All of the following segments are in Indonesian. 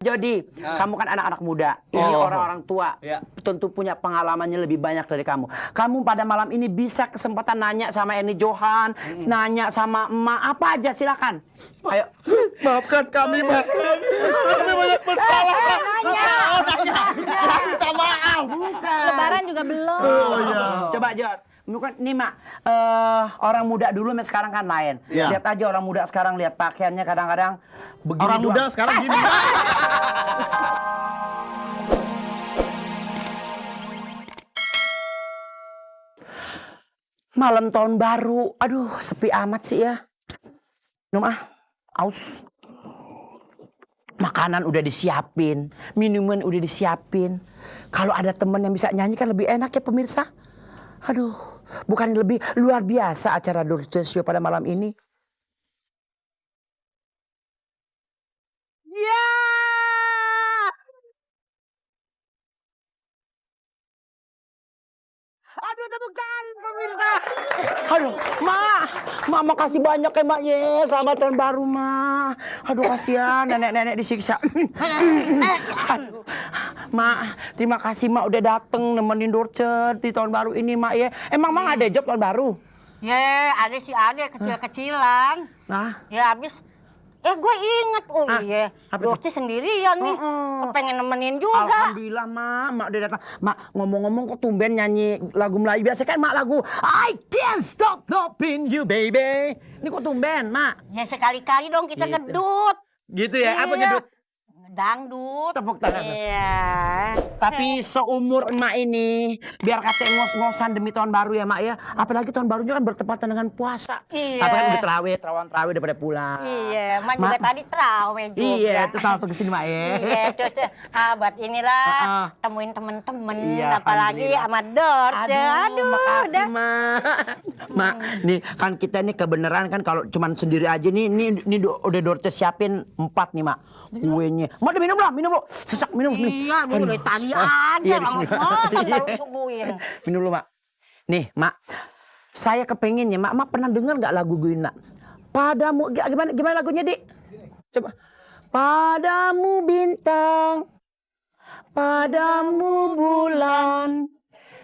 Jody, kamu kan anak-anak muda. Ini orang-orang tua. Tentu punya pengalamannya lebih banyak dari kamu. Kamu pada malam ini bisa kesempatan nanya sama Ernie Johan, nanya sama emak, apa aja silakan. Ayo. Maafkan kami, Mak. Kami banyak bersalah, Mak. Nanya. Minta maaf. Lebaran juga belum. Oh, iya. Coba Jod. Bukan nih Mak, orang muda dulu sama sekarang kan lain. Iya. Lihat aja orang muda sekarang, lihat pakaiannya kadang-kadang begini. Orang muda sekarang gini, Mak. Malam tahun baru, aduh sepi amat sih ya. Minum aus. Makanan udah disiapin, minuman udah disiapin. Kalau ada temen yang bisa nyanyi kan lebih enak ya pemirsa. Aduh, bukan lebih luar biasa acara Dorce Show pada malam ini. Ya! Aduh, tepuk tangan pemirsa. Aduh, Mak makasih banyak ya Mak ye. Selamat tahun baru Mak. Aduh kasihan nenek-nenek disiksa. Aduh, Mak, terima kasih Mak udah dateng nemenin Dorce di tahun baru ini Mak ya. Emang Mak ada job tahun baru? Ada sih ada kecil-kecilan. Nah, Ya habis gue inget, iya, apa itu? Dorce sendirian nih, pengen nemenin juga. Alhamdulillah Mak udah datang. Mak ngomong-ngomong kok tumben nyanyi lagu Melayu biasa kan Mak lagu I can't stop loving you baby. Ini kok tumben Mak? Ya sekali-kali dong kita Gitu. ngedut. Gitu ya? Apa ngedut? Dangdut. Tepuk tangan. Iya. Tapi seumur emak ini, biar kata ngos-ngosan demi tahun baru ya Mak ya. Apalagi tahun barunya kan bertepatan dengan puasa. Iya. Apalagi udah terawih udah pada pulang. Iya, Mak juga tadi terawih juga. Iya, terus langsung kesini Mak ya. Iya, terus buat inilah temuin temen-temen, Iya, apalagi alhamdulillah. sama Dorce. Aduh, makasih udah. Mak. Mak, nih kan kita nih kebenaran kan kalau cuman sendiri aja nih, udah Dorce siapin 4 nih Mak. Kuenya. Mak udah minum loh. Sesak minum. Iya, Aduh, udah tadi sesak. aja. Iya, bismillah. Baru subuhin. Minum dulu Mak. Nih Mak, saya kepengennya Mak pernah dengar nggak lagu Guina? Padamu, gimana lagunya Dik? Coba. Padamu bintang, padamu bulan,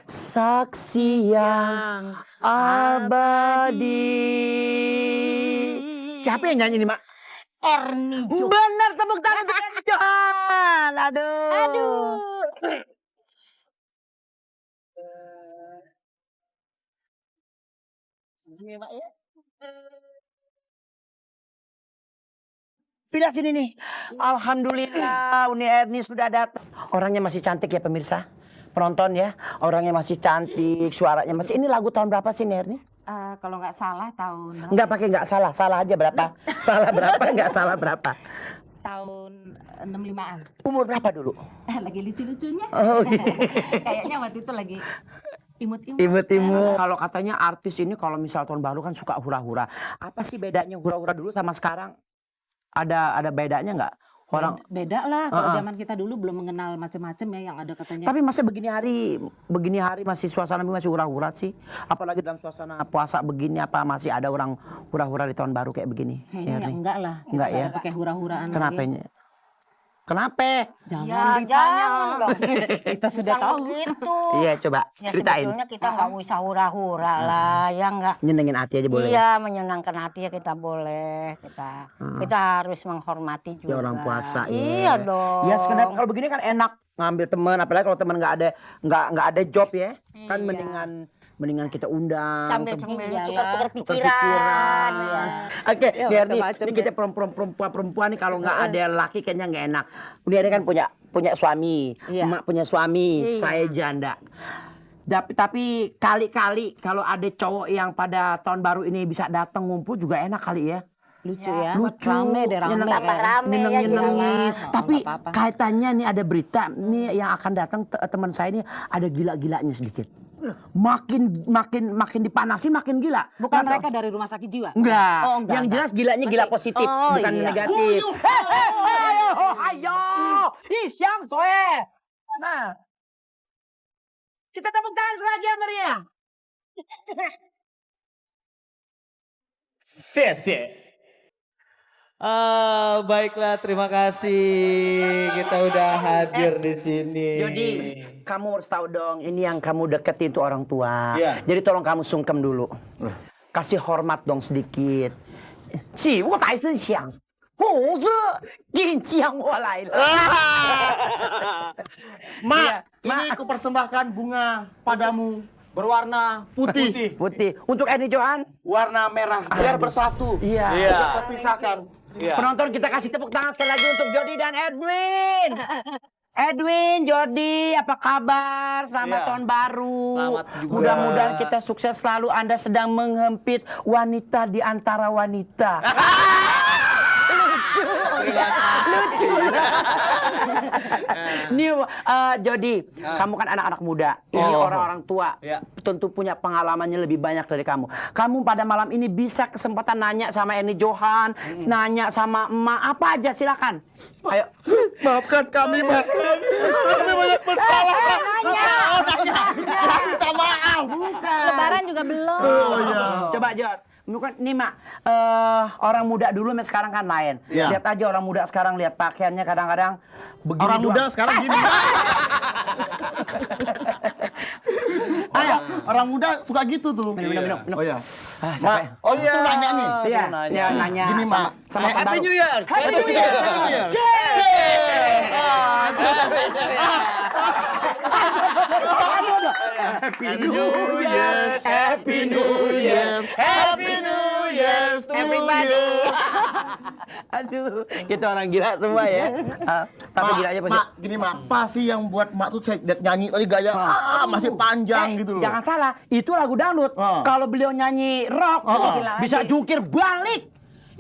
saksi yang abadi. Siapa yang nyanyi nih Mak? Ernie Johan. Benar, tepuk tangan untuk Ernie Johan. Aduh. Sini Mak ya. Pindah sini nih. Alhamdulillah Uni Ernie sudah datang. Orangnya masih cantik ya pemirsa. Penonton ya. Orangnya masih cantik, suaranya masih. Ini lagu tahun berapa sih Ernie? Kalau nggak salah tahun Enggak pakai enggak salah. Salah aja berapa? Salah berapa? Enggak salah berapa? tahun 65-an. Umur berapa dulu? Lagi lucu-lucunya. Oh, iya. Kayaknya waktu itu lagi imut-imut. Imut-imut. Kalau katanya artis ini kalau misal tahun baru kan suka hura-hura. Apa sih bedanya hura-hura dulu sama sekarang? Ada bedanya nggak? Orang Beda lah. Kalau zaman kita dulu belum mengenal macam-macam ya yang ada katanya. tapi masih begini hari masih suasana masih hura-hura sih. Apalagi dalam suasana puasa begini apa masih ada orang hura-hura di tahun baru kayak begini? Kayaknya ya enggak lah. Kita Enggak ya? nggak pakai hura-huraan Kenapa? lagi. Kenapa? Jangan Ya, ditanya. jangan dong. Kita sudah Bukan tahu. begitu. Iya coba Ya ceritain. sebetulnya kita nggak usah hura-hura lah, ya nggak. Nyenengin hati aja boleh. Iya, menyenangkan hati ya kita boleh. Kita harus menghormati juga. Ya orang puasa ya. Iya dong. Ya sekedar kalau begini kan enak ngambil teman, apalagi kalau teman nggak ada job ya. Kan mendingan kita undang. Sambil Iyalah. tukar tukar pikiran. pikiran. Ya. Oke, Ya, biar nih, macam-macam ini kita perempuan nih kalau nggak ada laki kayaknya nggak enak. Ini kan punya suami, Iya. emak punya suami, Iya. saya janda. Tapi kali-kali kalau ada cowok yang pada tahun baru ini bisa datang ngumpul juga enak kali ya. Lucu ya. Lucu, Rame deh, rame. nyeneng- Tambah rame ya, nyenengin. iyalah. Tapi Nggak apa-apa. kaitannya nih ada berita nih yang akan datang teman saya ini ada gila-gilanya sedikit. Makin dipanasin makin gila. Bukan Nggak mereka dari rumah sakit jiwa? Enggak. Oh, enggak, Yang enggak. jelas gilanya gila Masih- positif, Oh, bukan iya. negatif. Ayo, Isyang Soe. Nah, kita tepuk tangan sekali yang meriah. 谢谢。Baiklah, terima kasih. Kita udah hadir di sini. Jody, kamu harus tahu dong, ini yang kamu deketin itu orang tua. Iya. Jadi tolong kamu sungkem dulu. Kasih hormat dong sedikit. Si, 我大声响，猴子，金枪我来了。 Mak, Iya, ini Mak. kupersembahkan bunga padamu berwarna putih, Putih. Untuk Ernie Johan, warna merah, biar bersatu. Iya. Tidak terpisahkan. penonton kita kasih tepuk tangan sekali lagi untuk Jody dan Edwin. Edwin, Jody, apa kabar? Selamat tahun baru. Selamat juga. Mudah-mudahan kita sukses selalu. Anda sedang menghempit wanita di antara wanita. Lucu. New, Jody, kamu kan anak-anak muda. Ini orang-orang tua. Ya. Tentu punya pengalamannya lebih banyak dari kamu. Kamu pada malam ini bisa kesempatan nanya sama Ernie Johan, nanya sama emak, apa aja silakan. Ayo. Maafkan kami, Mak. Kami banyak bersalah. Minta maaf. Lebaran juga belum. Oh iya. Coba Jod. Bukan nih Mak, orang muda dulu sama sekarang kan lain. Iya. Lihat aja orang muda sekarang, lihat pakaiannya kadang-kadang begini Orang muda doang. sekarang gini. Ayo, orang muda suka gitu tuh. Minum. Oh iya. Ah, Mak, capek. oh iya. Nanya nih. Iya, ya, nanya. Gini, sama- Mak. sama tahun Happy baru. New Year. Happy New Year. Happy New Year, Happy New Year, Happy New Year to you. Aduh, kita orang gila semua ya. Tapi Mak, gila aja pasti. Mak, gini Mak, apa sih yang buat Mak tuh saya lihat nyanyi tadi gaya masih panjang gitu loh. Jangan salah, itu lagu dangdut. Kalau beliau nyanyi rock, bisa jungkir balik.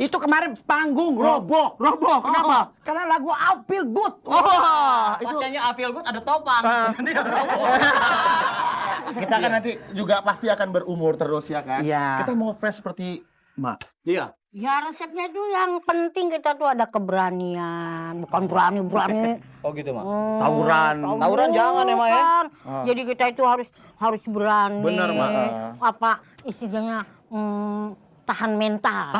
Itu kemarin panggung roboh. Roboh, kenapa? Karena lagu I Feel Good. Itu Pasnya I Feel Good ada topang. kita kan nanti juga pasti akan berumur terus ya kan. Iya. Kita mau fresh seperti Mak. Iya. Ya resepnya itu yang penting kita tuh ada keberanian, bukan berani-berani. Oh gitu, Mak. Tawuran jangan ya, Mak, ya? bukan. Jadi kita itu harus berani. Benar, Mak. Apa istilahnya tahan mental.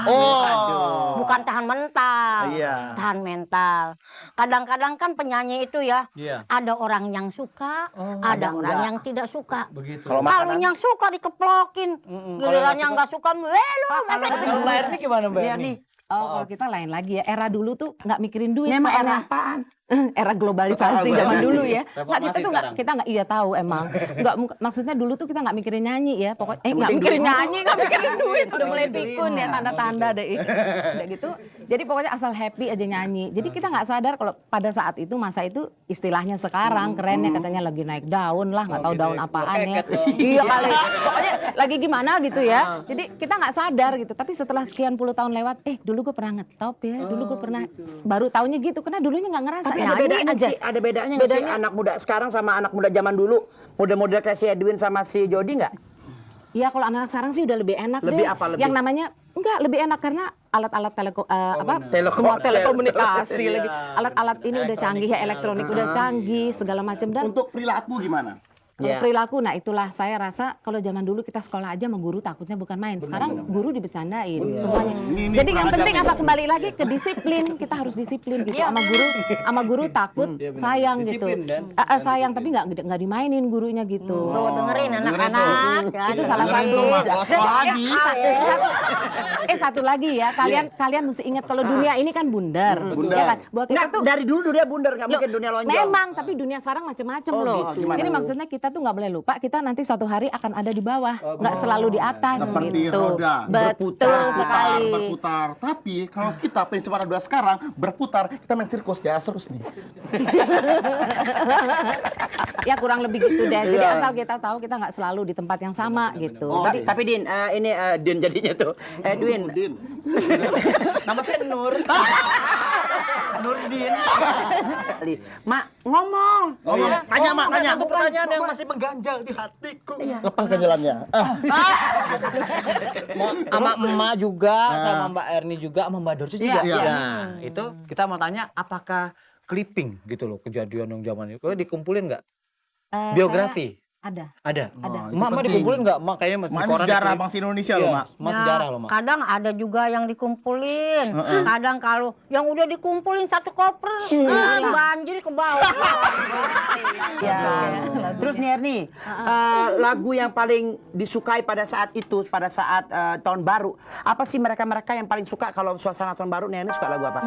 Bukan tahan mental. Iya. Tahan mental. Kadang-kadang kan penyanyi itu ya, Iya. ada orang yang suka, ada orang yang tidak suka. Begitu. Kalau yang suka dikeplokin, giliran yang nggak suka, lu Kalau Mbak Erni gimana, Mbak Iya Erni? nih. Oh, kalau kita lain lagi ya. Era dulu tuh nggak mikirin duit. Ini emang era soalnya. apaan? Era globalisasi zaman dulu ya. Nggak, kita Reformasi tuh sekarang. kita nggak iya tahu emang. Nggak maksudnya dulu tuh kita nggak mikirin nyanyi ya. Pokoknya nggak mikirin nyanyi, nggak mikirin duit. Udah mulai pikun ya tanda-tanda deh. Udah gitu. Jadi pokoknya asal happy aja nyanyi. Jadi kita nggak sadar kalau pada saat itu masa itu istilahnya sekarang kerennya katanya lagi naik daun lah, nggak tahu daun apaan ya. Iya kali. Pokoknya lagi gimana gitu ya. Jadi kita nggak sadar gitu. Tapi setelah sekian puluh tahun lewat, dulu gue pernah ngetop ya. Dulu gue pernah baru taunya gitu karena dulunya nggak ngerasa. Tapi Nyanyi ada bedanya aja. sih, ada bedanya nggak sih anak muda sekarang sama anak muda zaman dulu? Model-model kayak si Edwin sama si Jody nggak? Iya kalau anak sekarang sih udah lebih enak Lebih deh. apa lebih? Yang namanya enggak lebih enak karena alat-alat Telekom. semua telekomunikasi lagi. Alat-alat ini udah canggih ya, elektronik udah canggih segala macam dan Untuk perilaku gimana? kalau perilaku, nah itulah saya rasa kalau zaman dulu kita sekolah aja sama guru takutnya bukan main. Sekarang guru dibecandain semuanya. Ini Jadi yang kurang penting ajar apa nih. kembali lagi ke disiplin. Kita harus disiplin gitu sama guru takut sayang gitu. Disiplin, Dan. Sayang tapi nggak dimainin gurunya gitu. Tuh dengerin anak-anak. ya. Itu salah Dengerin satu. tuh, Mak. Kalau sekolah lagi. Satu lagi ya, kalian mesti ingat kalau dunia ini kan bundar. Bundar. Ya kan? Bahwa kita Nggak, tuh dari dulu dunia bundar, nggak mungkin dunia lonjong. memang, tapi dunia sekarang macam-macam loh. gitu. Gimana Ini tuh? maksudnya kita tuh nggak boleh lupa, kita nanti satu hari akan ada di bawah, nggak selalu di atas Seperti gitu. roda, Betul sekali. berputar. Tapi kalau kita prinsip anak muda sekarang berputar, kita main sirkus ya terus nih. Ya kurang lebih gitu deh. Jadi asal kita tahu kita nggak selalu di tempat yang sama gitu. Jadi Tapi Din, ini Din jadinya tuh. Edwin, Udin. Nama saya Nur. Nurdin. Mak, ngomong. Nanya Mak, nanya. Satu pertanyaan yang masih mengganjal di hatiku. Lepas ganjalannya. Sama emak juga, sama Mbak Erni juga, sama Mbak Dorce juga. Iya. Nah, itu kita mau tanya apakah clipping gitu loh kejadian yang zaman itu. Kok dikumpulin nggak? saya- Biografi. Ada. Ada. Ada. Mak dikumpulin nggak? Mak kayaknya di Mak koran sejarah itu. bangsa Indonesia loh, Mak. Mak Ya, sejarah loh, Mak. kadang ada juga yang dikumpulin. Kadang kalau yang udah dikumpulin satu koper, banjir ke bawah. Ya. Terus nih Erni, lagu yang paling disukai pada saat itu, pada saat tahun baru, apa sih mereka-mereka yang paling suka kalau suasana tahun baru? Nih Erni suka lagu apa?